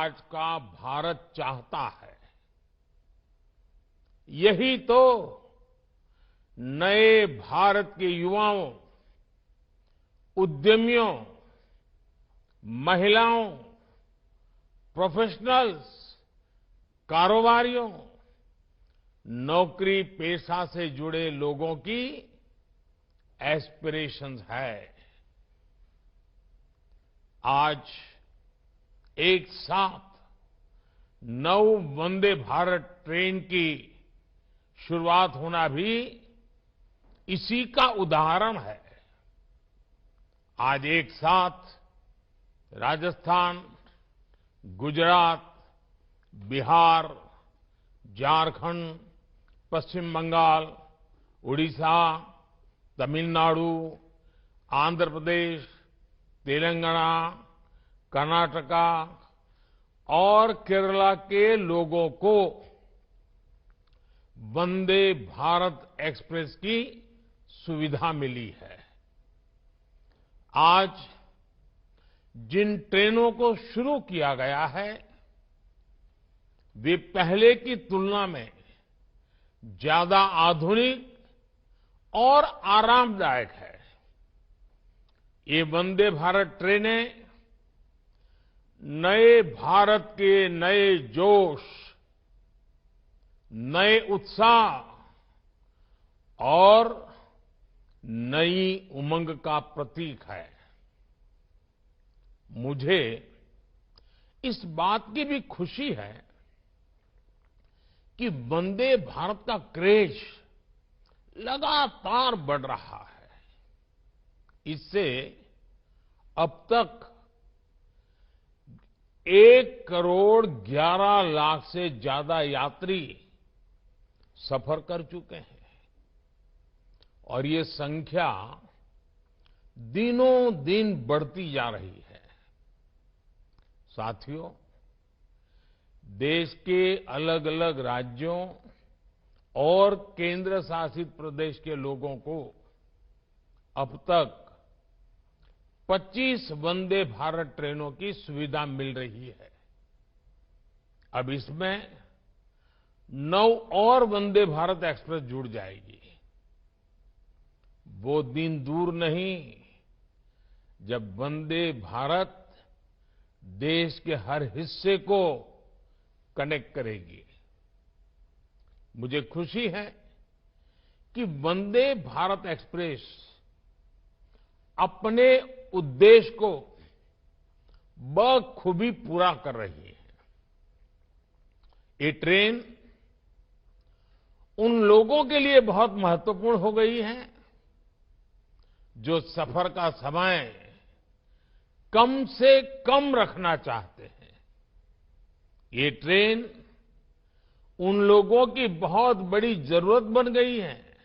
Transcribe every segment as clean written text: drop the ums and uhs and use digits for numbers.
आज का भारत चाहता है। यही तो नए भारत के युवाओं, उद्यमियों, महिलाओं, प्रोफेशनल्स, कारोबारियों, नौकरी पेशा से जुड़े लोगों की एस्पिरेशंस है। आज एक साथ 9 वंदे भारत ट्रेन की शुरुआत होना भी इसी का उदाहरण है। आज एक साथ राजस्थान, गुजरात, बिहार, झारखंड, पश्चिम बंगाल, उड़ीसा, तमिलनाडु, आंध्र प्रदेश, तेलंगाना, कर्नाटका और केरला के लोगों को वंदे भारत एक्सप्रेस की सुविधा मिली है। आज जिन ट्रेनों को शुरू किया गया है, वे पहले की तुलना में ज्यादा आधुनिक और आरामदायक है। ये वंदे भारत ट्रेनें नए भारत के नए जोश, नए उत्साह और नई उमंग का प्रतीक है। मुझे इस बात की भी खुशी है कि वंदे भारत का क्रेज लगातार बढ़ रहा है। इससे अब तक 1,11,00,000 से ज्यादा यात्री सफर कर चुके हैं और ये संख्या दिनों दिन बढ़ती जा रही है। साथियों, देश के अलग अलग राज्यों और केंद्र शासित प्रदेश के लोगों को अब तक 25 वंदे भारत ट्रेनों की सुविधा मिल रही है। अब इसमें 9 और वंदे भारत एक्सप्रेस जुड़ जाएगी। वो दिन दूर नहीं जब वंदे भारत देश के हर हिस्से को कनेक्ट करेगी। मुझे खुशी है कि वंदे भारत एक्सप्रेस अपने उद्देश्य को बखूबी पूरा कर रही है। ये ट्रेन उन लोगों के लिए बहुत महत्वपूर्ण हो गई है जो सफर का समय कम से कम रखना चाहते हैं। ये ट्रेन उन लोगों की बहुत बड़ी जरूरत बन गई है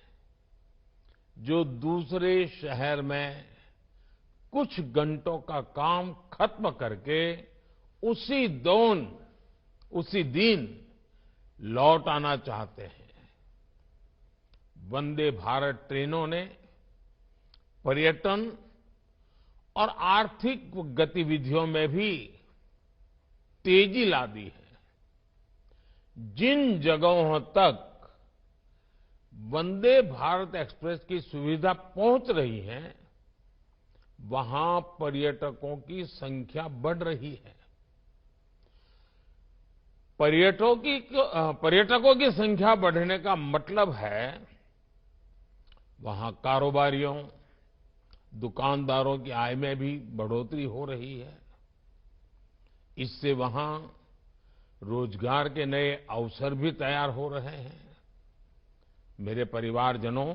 जो दूसरे शहर में कुछ घंटों का काम खत्म करके उसी दिन लौट आना चाहते हैं। वंदे भारत ट्रेनों ने पर्यटन और आर्थिक गतिविधियों में भी तेजी ला दी है। जिन जगहों तक वंदे भारत एक्सप्रेस की सुविधा पहुंच रही है, वहां पर्यटकों की संख्या बढ़ रही है। पर्यटकों की संख्या बढ़ने का मतलब है वहां कारोबारियों, दुकानदारों की आय में भी बढ़ोतरी हो रही है। इससे वहां रोजगार के नए अवसर भी तैयार हो रहे हैं। मेरे परिवारजनों,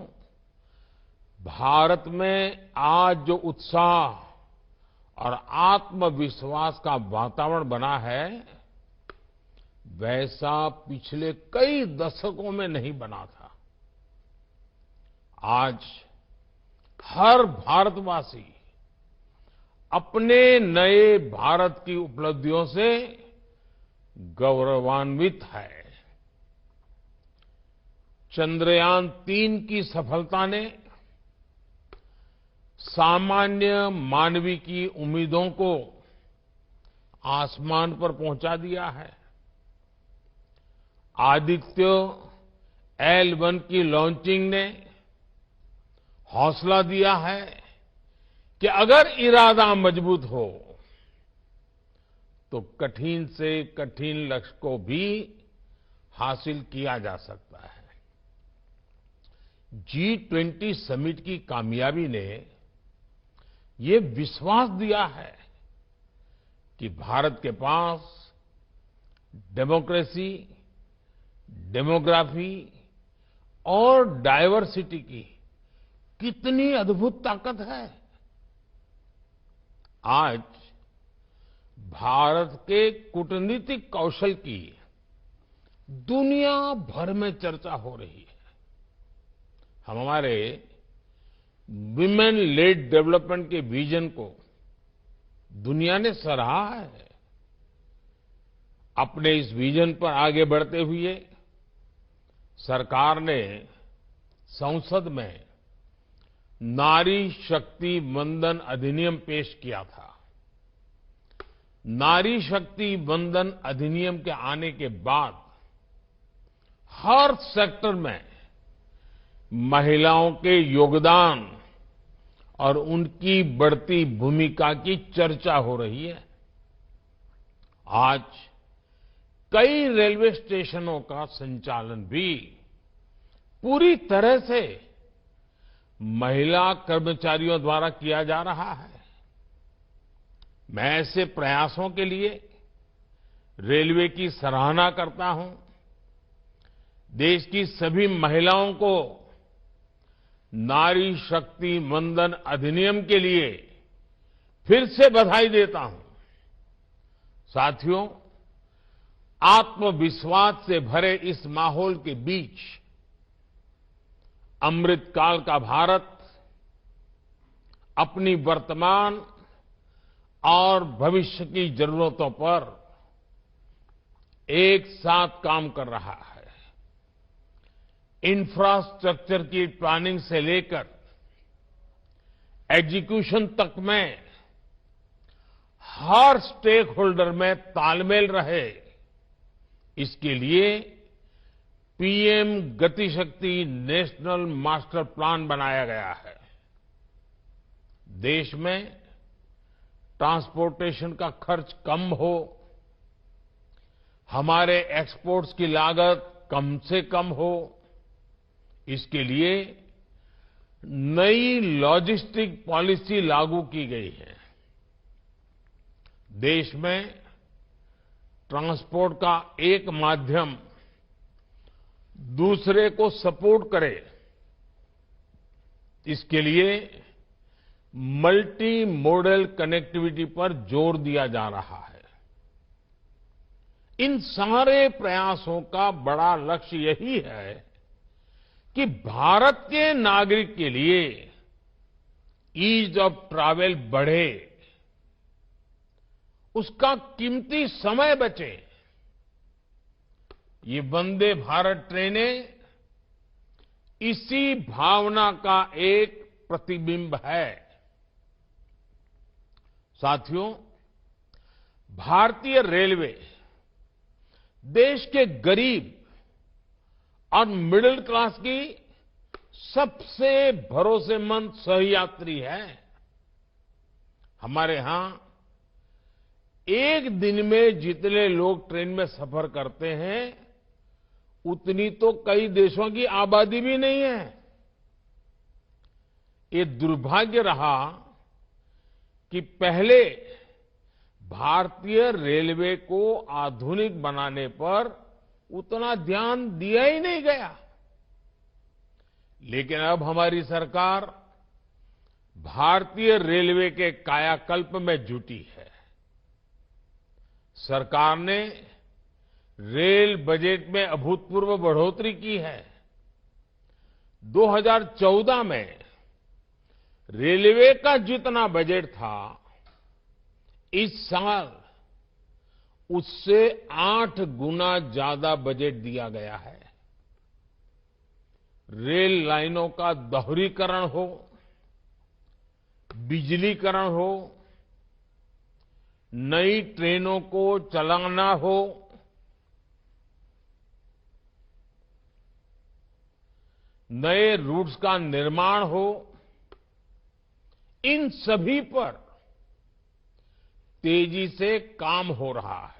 भारत में आज जो उत्साह और आत्मविश्वास का वातावरण बना है, वैसा पिछले कई दशकों में नहीं बना था। आज हर भारतवासी अपने नए भारत की उपलब्धियों से गौरवान्वित है। चंद्रयान-3 की सफलता ने सामान्य मानवीय की उम्मीदों को आसमान पर पहुंचा दिया है। आदित्य L1 की लॉन्चिंग ने हौसला दिया है कि अगर इरादा मजबूत हो तो कठिन से कठिन लक्ष्य को भी हासिल किया जा सकता है। G20 समिट की कामयाबी ने ये विश्वास दिया है कि भारत के पास डेमोक्रेसी, डेमोग्राफी और डाइवर्सिटी की कितनी अद्भुत ताकत है। आज भारत के कूटनीतिक कौशल की दुनिया भर में चर्चा हो रही है। हम हमारे विमेन लेड डेवलपमेंट के विजन को दुनिया ने सराहा है। अपने इस विजन पर आगे बढ़ते हुए सरकार ने संसद में नारी शक्ति वंदन अधिनियम पेश किया था। नारी शक्ति वंदन अधिनियम के आने के बाद हर सेक्टर में महिलाओं के योगदान और उनकी बढ़ती भूमिका की चर्चा हो रही है। आज कई रेलवे स्टेशनों का संचालन भी पूरी तरह से महिला कर्मचारियों द्वारा किया जा रहा है। मैं ऐसे प्रयासों के लिए रेलवे की सराहना करता हूं। देश की सभी महिलाओं को नारी शक्ति वंदन अधिनियम के लिए फिर से बधाई देता हूं। साथियों, आत्मविश्वास से भरे इस माहौल के बीच अमृतकाल का भारत अपनी वर्तमान और भविष्य की जरूरतों पर एक साथ काम कर रहा है। इंफ्रास्ट्रक्चर की प्लानिंग से लेकर एग्जीक्यूशन तक में हर स्टेक होल्डर में तालमेल रहे, इसके लिए PM Gatishakti national master plan बनाया गया है। देश में ट्रांसपोर्टेशन का खर्च कम हो, हमारे एक्सपोर्ट्स की लागत कम से कम हो, इसके लिए नई लॉजिस्टिक पॉलिसी लागू की गई है। देश में ट्रांसपोर्ट का एक माध्यम दूसरे को सपोर्ट करे, इसके लिए मल्टी मॉडल कनेक्टिविटी पर जोर दिया जा रहा है। इन सारे प्रयासों का बड़ा लक्ष्य यही है कि भारत के नागरिक के लिए ईज ऑफ ट्रैवल बढ़े, उसका कीमती समय बचे। ये वंदे भारत ट्रेनें इसी भावना का एक प्रतिबिंब है। साथियों, भारतीय रेलवे देश के गरीब और मिडिल क्लास की सबसे भरोसेमंद सहयात्री है। हमारे यहां एक दिन में जितने लोग ट्रेन में सफर करते हैं, उतनी तो कई देशों की आबादी भी नहीं है। ये दुर्भाग्य रहा कि पहले भारतीय रेलवे को आधुनिक बनाने पर उतना ध्यान दिया ही नहीं गया। लेकिन अब हमारी सरकार भारतीय रेलवे के कायाकल्प में जुटी है। सरकार ने रेल बजट में अभूतपूर्व बढ़ोतरी की है। 2014 में रेलवे का जितना बजट था, इस साल उससे 8 गुना ज्यादा बजट दिया गया है। रेल लाइनों का दोहरीकरण हो, बिजलीकरण हो, नई ट्रेनों को चलाना हो, नए रूट्स का निर्माण हो, इन सभी पर तेजी से काम हो रहा है।